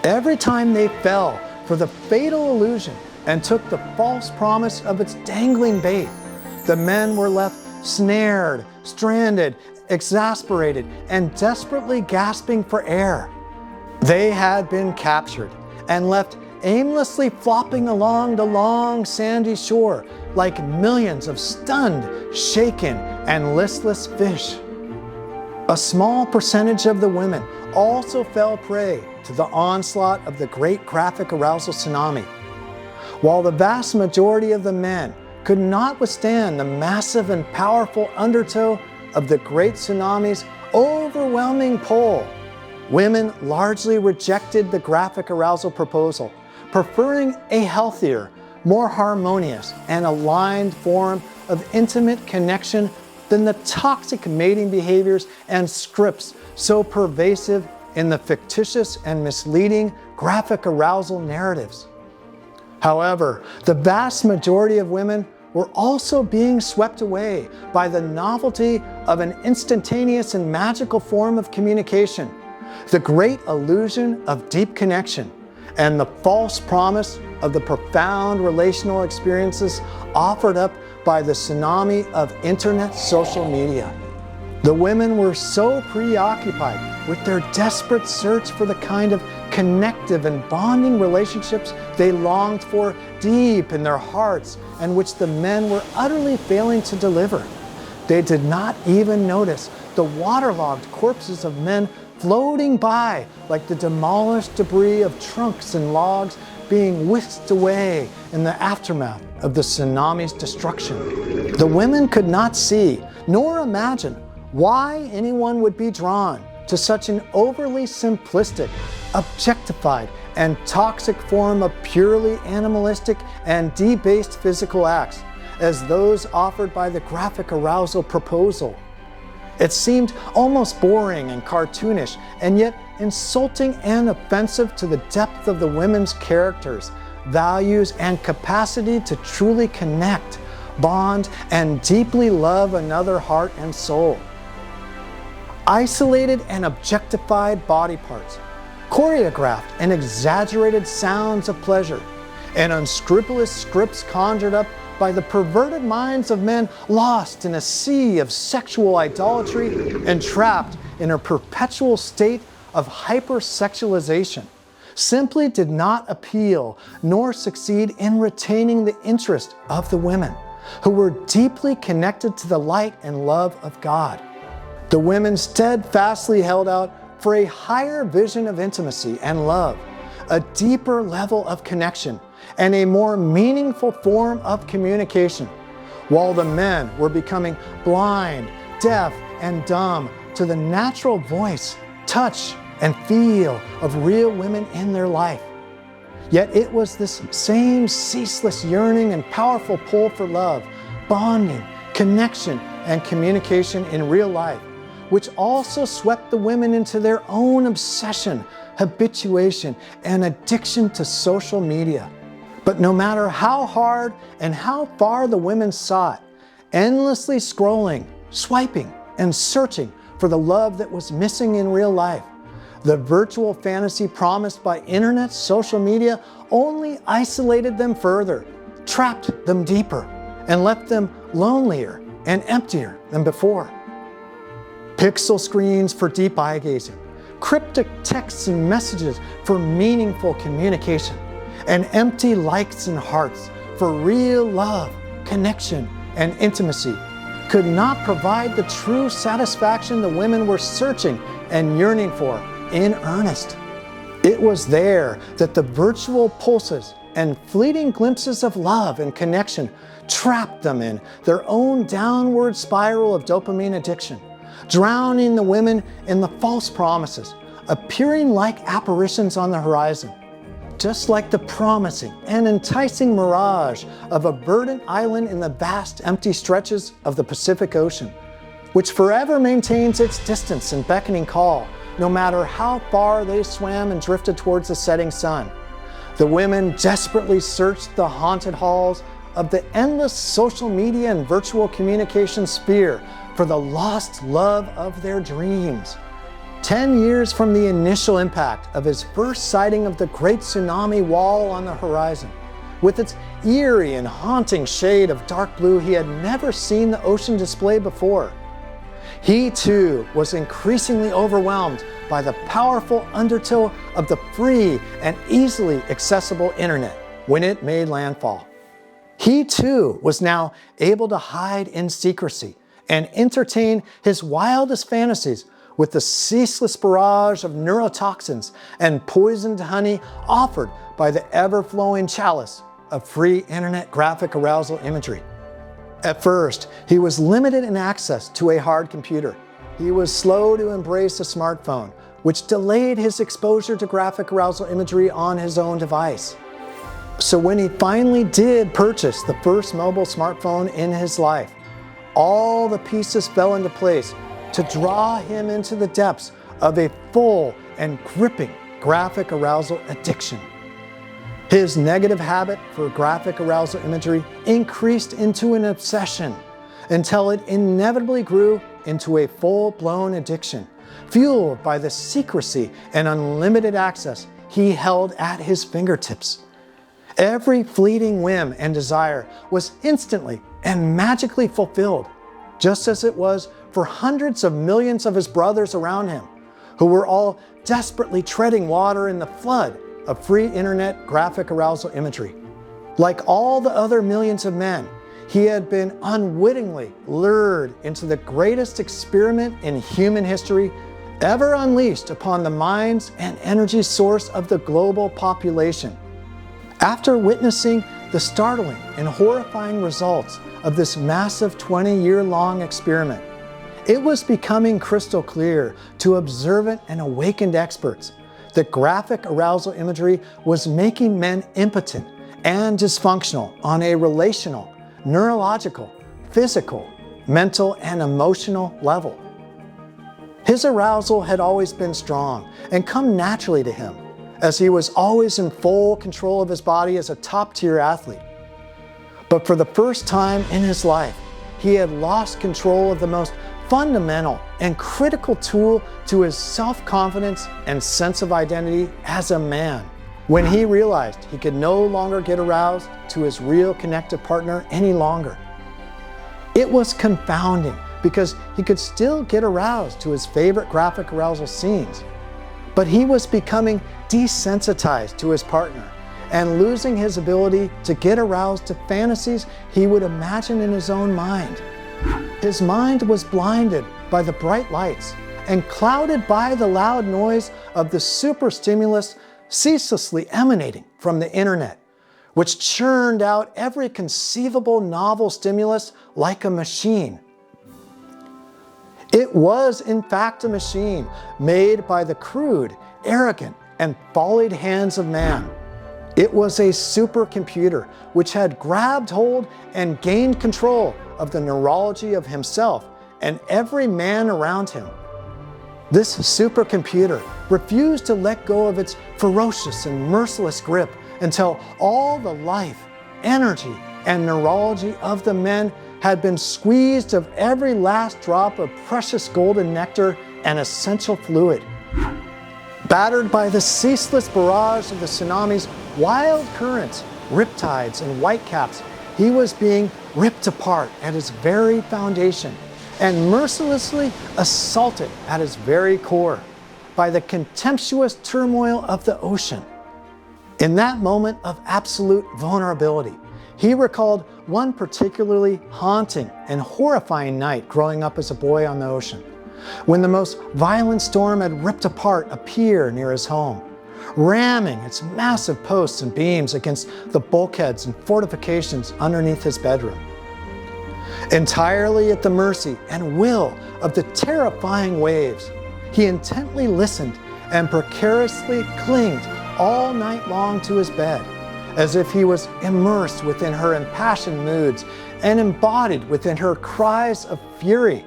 Every time they fell for the fatal illusion and took the false promise of its dangling bait, the men were left snared, stranded, exasperated, and desperately gasping for air. They had been captured and left aimlessly flopping along the long sandy shore like millions of stunned, shaken, and listless fish. A small percentage of the women also fell prey to the onslaught of the great graphic arousal tsunami, while the vast majority of the men could not withstand the massive and powerful undertow of the great tsunami's overwhelming pull. Women largely rejected the graphic arousal proposal, preferring a healthier, more harmonious, and aligned form of intimate connection than the toxic mating behaviors and scripts so pervasive in the fictitious and misleading graphic arousal narratives. However, the vast majority of women were also being swept away by the novelty of an instantaneous and magical form of communication, the great illusion of deep connection, and the false promise of the profound relational experiences offered up by the tsunami of internet social media. The women were so preoccupied with their desperate search for the kind of connective and bonding relationships they longed for deep in their hearts and which the men were utterly failing to deliver. They did not even notice the waterlogged corpses of men floating by like the demolished debris of trunks and logs being whisked away in the aftermath of the tsunami's destruction. The women could not see nor imagine why anyone would be drawn to such an overly simplistic, objectified, and toxic form of purely animalistic and debased physical acts as those offered by the graphic arousal proposal. It seemed almost boring and cartoonish, and yet insulting and offensive to the depth of the women's characters, values, and capacity to truly connect, bond, and deeply love another heart and soul. Isolated and objectified body parts, choreographed and exaggerated sounds of pleasure, and unscrupulous scripts conjured up by the perverted minds of men lost in a sea of sexual idolatry and trapped in a perpetual state of hypersexualization, simply did not appeal nor succeed in retaining the interest of the women, who were deeply connected to the light and love of God. The women steadfastly held out for a higher vision of intimacy and love, a deeper level of connection, and a more meaningful form of communication, while the men were becoming blind, deaf, and dumb to the natural voice, touch, and feel of real women in their life. Yet it was this same ceaseless yearning and powerful pull for love, bonding, connection, and communication in real life, which also swept the women into their own obsession, habituation, and addiction to social media. But no matter how hard and how far the women sought, endlessly scrolling, swiping, and searching for the love that was missing in real life, the virtual fantasy promised by internet social media only isolated them further, trapped them deeper, and left them lonelier and emptier than before. Pixel screens for deep eye gazing, cryptic texts and messages for meaningful communication, and empty likes and hearts for real love, connection, and intimacy could not provide the true satisfaction the women were searching and yearning for in earnest. It was there that the virtual pulses and fleeting glimpses of love and connection trapped them in their own downward spiral of dopamine addiction, drowning the women in the false promises, appearing like apparitions on the horizon, just like the promising and enticing mirage of a verdant island in the vast empty stretches of the Pacific Ocean, which forever maintains its distance and beckoning call, no matter how far they swam and drifted towards the setting sun. The women desperately searched the haunted halls of the endless social media and virtual communication sphere for the lost love of their dreams, 10 years from the initial impact of his first sighting of the great tsunami wall on the horizon, with its eerie and haunting shade of dark blue he had never seen the ocean display before. He too was increasingly overwhelmed by the powerful undertow of the free and easily accessible internet when it made landfall. He too was now able to hide in secrecy and entertain his wildest fantasies with the ceaseless barrage of neurotoxins and poisoned honey offered by the ever-flowing chalice of free internet graphic arousal imagery. At first, he was limited in access to a hard computer. He was slow to embrace a smartphone, which delayed his exposure to graphic arousal imagery on his own device. So when he finally did purchase the first mobile smartphone in his life, all the pieces fell into place to draw him into the depths of a full and gripping graphic arousal addiction. His negative habit for graphic arousal imagery increased into an obsession until it inevitably grew into a full-blown addiction, fueled by the secrecy and unlimited access he held at his fingertips. Every fleeting whim and desire was instantly and magically fulfilled, just as it was for hundreds of millions of his brothers around him, who were all desperately treading water in the flood of free internet graphic arousal imagery. Like all the other millions of men, he had been unwittingly lured into the greatest experiment in human history ever unleashed upon the minds and energy source of the global population. After witnessing the startling and horrifying results of this massive 20-year-long experiment, it was becoming crystal clear to observant and awakened experts that graphic arousal imagery was making men impotent and dysfunctional on a relational, neurological, physical, mental, and emotional level. His arousal had always been strong and come naturally to him, as he was always in full control of his body as a top-tier athlete. But for the first time in his life, he had lost control of the most fundamental and critical tool to his self-confidence and sense of identity as a man, when he realized he could no longer get aroused to his real connected partner any longer. It was confounding because he could still get aroused to his favorite graphic arousal scenes, but he was becoming desensitized to his partner and losing his ability to get aroused to fantasies he would imagine in his own mind. His mind was blinded by the bright lights and clouded by the loud noise of the super stimulus ceaselessly emanating from the internet, which churned out every conceivable novel stimulus like a machine. It was in fact a machine made by the crude, arrogant, and follied hands of man. It was a supercomputer which had grabbed hold and gained control of the neurology of himself and every man around him. This supercomputer refused to let go of its ferocious and merciless grip until all the life, energy, and neurology of the men had been squeezed of every last drop of precious golden nectar and essential fluid. Battered by the ceaseless barrage of the tsunami's wild currents, riptides, and whitecaps, he was being ripped apart at his very foundation and mercilessly assaulted at his very core by the contemptuous turmoil of the ocean. In that moment of absolute vulnerability, he recalled one particularly haunting and horrifying night growing up as a boy on the ocean, when the most violent storm had ripped apart a pier near his home, ramming its massive posts and beams against the bulkheads and fortifications underneath his bedroom. Entirely at the mercy and will of the terrifying waves, he intently listened and precariously clinged all night long to his bed, as if he was immersed within her impassioned moods and embodied within her cries of fury.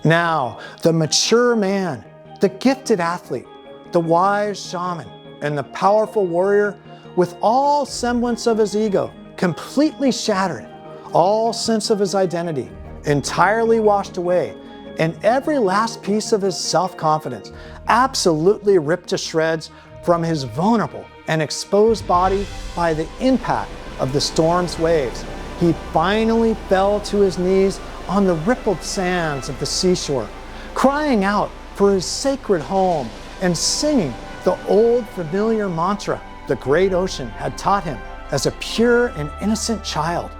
Now, the mature man, the gifted athlete, the wise shaman, and the powerful warrior, with all semblance of his ego completely shattered, all sense of his identity entirely washed away, and every last piece of his self-confidence absolutely ripped to shreds from his vulnerable and exposed body by the impact of the storm's waves, he finally fell to his knees on the rippled sands of the seashore, crying out for his sacred home and singing the old familiar mantra the great ocean had taught him as a pure and innocent child.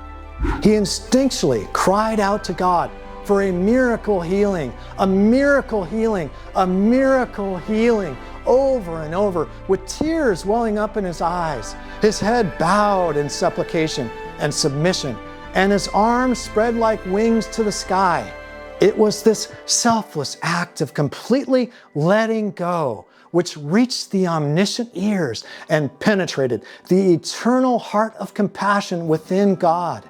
He instinctually cried out to God for a miracle healing, a miracle healing, a miracle healing, over and over, with tears welling up in his eyes, his head bowed in supplication and submission, and his arms spread like wings to the sky. It was this selfless act of completely letting go which reached the omniscient ears and penetrated the eternal heart of compassion within God.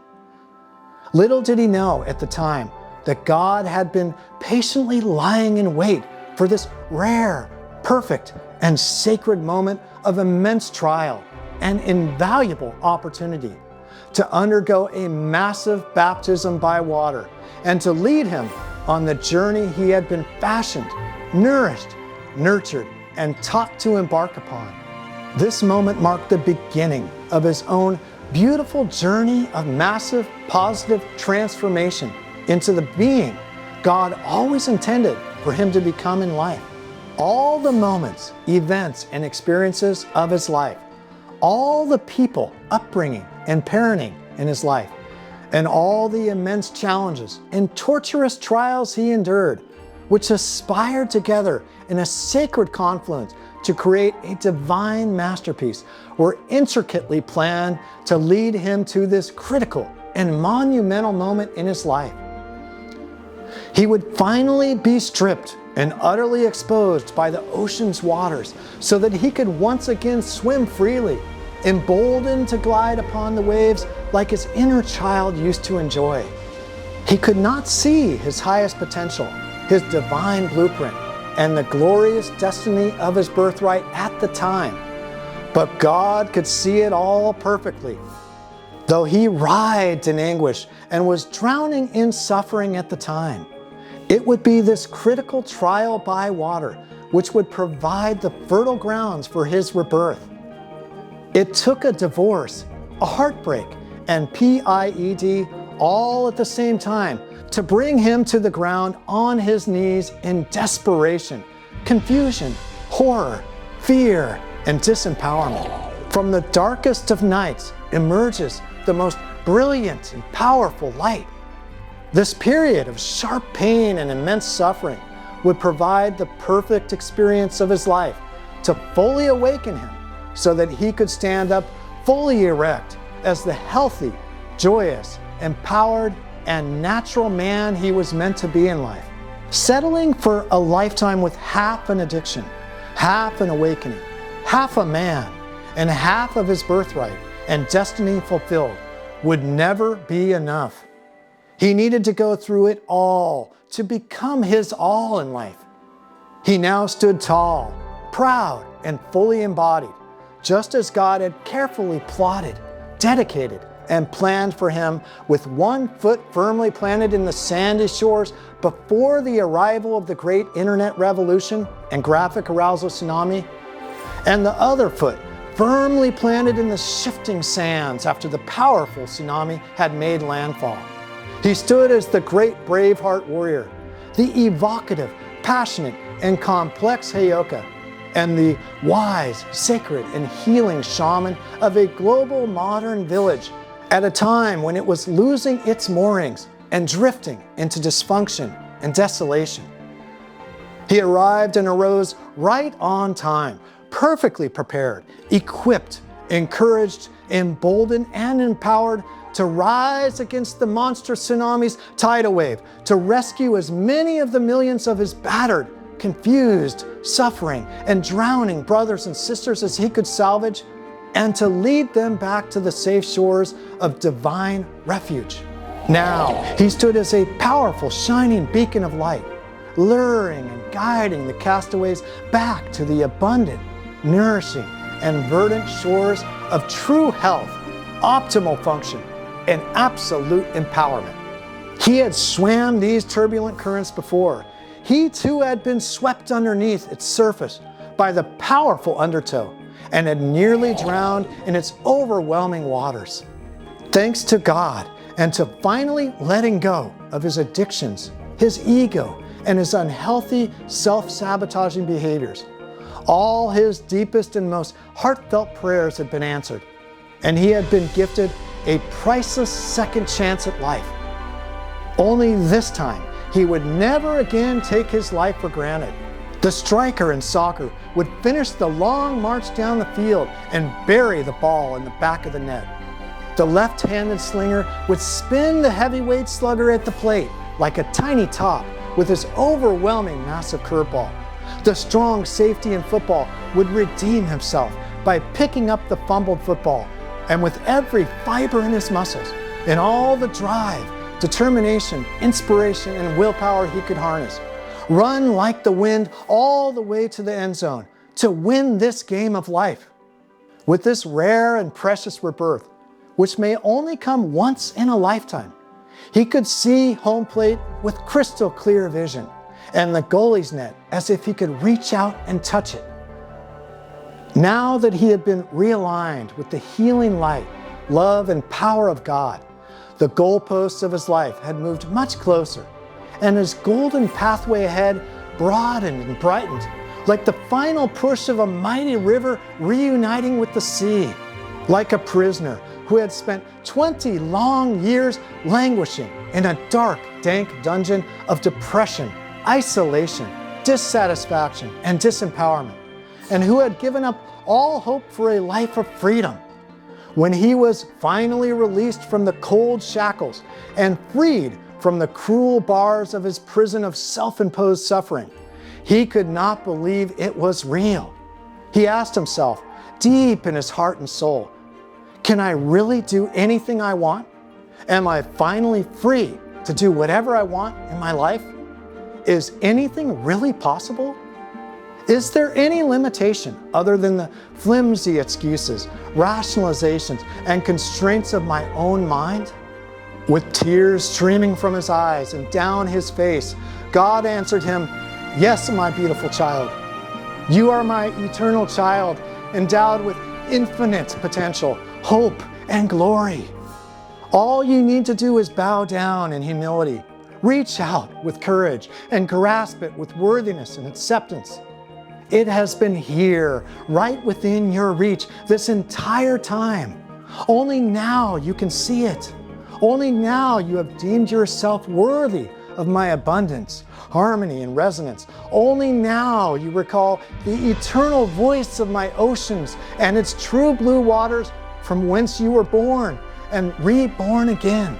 Little did he know at the time that God had been patiently lying in wait for this rare, perfect, and sacred moment of immense trial and invaluable opportunity to undergo a massive baptism by water and to lead him on the journey he had been fashioned, nourished, nurtured, and taught to embark upon. This moment marked the beginning of his own beautiful journey of massive positive transformation into the being God always intended for him to become in life. All the moments, events, and experiences of his life, all the people, upbringing, and parenting in his life, and all the immense challenges and torturous trials he endured, which aspired together in a sacred confluence to create a divine masterpiece, were intricately planned to lead him to this critical and monumental moment in his life. He would finally be stripped and utterly exposed by the ocean's waters so that he could once again swim freely, emboldened to glide upon the waves like his inner child used to enjoy. He could not see his highest potential, his divine blueprint, and the glorious destiny of his birthright at the time. But God could see it all perfectly. Though he writhed in anguish and was drowning in suffering at the time, it would be this critical trial by water which would provide the fertile grounds for his rebirth. It took a divorce, a heartbreak, and PIED all at the same time to bring him to the ground on his knees in desperation, confusion, horror, fear, and disempowerment. From the darkest of nights emerges the most brilliant and powerful light. This period of sharp pain and immense suffering would provide the perfect experience of his life to fully awaken him so that he could stand up fully erect as the healthy, joyous, empowered, and natural man he was meant to be in life. Settling for a lifetime with half an addiction, half an awakening, half a man, and half of his birthright and destiny fulfilled would never be enough. He needed to go through it all to become his all in life. He now stood tall, proud, and fully embodied, just as God had carefully plotted, dedicated, and planned for him, with one foot firmly planted in the sandy shores before the arrival of the great internet revolution and graphic arousal tsunami, and the other foot firmly planted in the shifting sands after the powerful tsunami had made landfall. He stood as the great Braveheart warrior, the evocative, passionate, and complex Heyoka, and the wise, sacred, and healing shaman of a global modern village at a time when it was losing its moorings and drifting into dysfunction and desolation. He arrived and arose right on time, perfectly prepared, equipped, encouraged, emboldened, and empowered to rise against the monster tsunami's tidal wave, to rescue as many of the millions of his battered, confused, suffering, and drowning brothers and sisters as he could salvage, and to lead them back to the safe shores of divine refuge. Now, he stood as a powerful, shining beacon of light, luring and guiding the castaways back to the abundant, nourishing, and verdant shores of true health, optimal function, and absolute empowerment. He had swam these turbulent currents before. He too had been swept underneath its surface by the powerful undertow and had nearly drowned in its overwhelming waters. Thanks to God and to finally letting go of his addictions, his ego, and his unhealthy self-sabotaging behaviors, all his deepest and most heartfelt prayers had been answered, and he had been gifted a priceless second chance at life. Only this time, he would never again take his life for granted. The striker in soccer would finish the long march down the field and bury the ball in the back of the net. The left-handed slinger would spin the heavyweight slugger at the plate like a tiny top with his overwhelming massive curveball. The strong safety in football would redeem himself by picking up the fumbled football, and with every fiber in his muscles and all the drive, determination, inspiration, and willpower he could harness, run like the wind all the way to the end zone to win this game of life. With this rare and precious rebirth, which may only come once in a lifetime, he could see home plate with crystal clear vision and the goalie's net as if he could reach out and touch it. Now that he had been realigned with the healing light, love, and power of God, the goalposts of his life had moved much closer, and his golden pathway ahead broadened and brightened, like the final push of a mighty river reuniting with the sea, like a prisoner who had spent 20 long years languishing in a dark, dank dungeon of depression, isolation, dissatisfaction, and disempowerment, and who had given up all hope for a life of freedom. When he was finally released from the cold shackles and freed from the cruel bars of his prison of self-imposed suffering, he could not believe it was real. He asked himself, deep in his heart and soul, can I really do anything I want? Am I finally free to do whatever I want in my life? Is anything really possible? Is there any limitation other than the flimsy excuses, rationalizations, and constraints of my own mind? With tears streaming from his eyes and down his face, God answered him, yes, my beautiful child. You are my eternal child, endowed with infinite potential, hope, and glory. All you need to do is bow down in humility, reach out with courage, and grasp it with worthiness and acceptance. It has been here, right within your reach, this entire time. Only now you can see it. Only now you have deemed yourself worthy of my abundance, harmony, and resonance. Only now you recall the eternal voice of my oceans and its true blue waters from whence you were born and reborn again.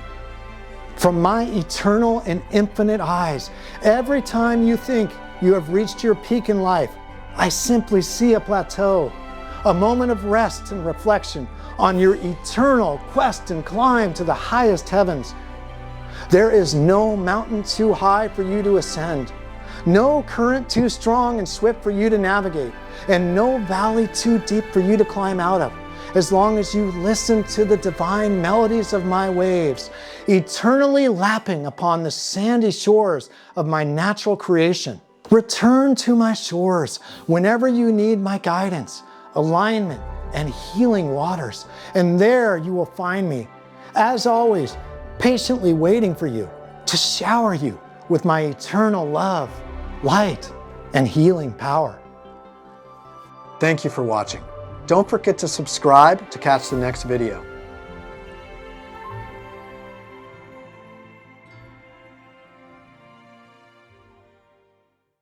From my eternal and infinite eyes, every time you think you have reached your peak in life, I simply see a plateau, a moment of rest and reflection on your eternal quest and climb to the highest heavens. There is no mountain too high for you to ascend, no current too strong and swift for you to navigate, and no valley too deep for you to climb out of, as long as you listen to the divine melodies of my waves, eternally lapping upon the sandy shores of my natural creation. Return to my shores whenever you need my guidance, alignment, and healing waters, and there you will find me, as always, patiently waiting for you to shower you with my eternal love, light, and healing power. Thank you for watching. Don't forget to subscribe to catch the next video.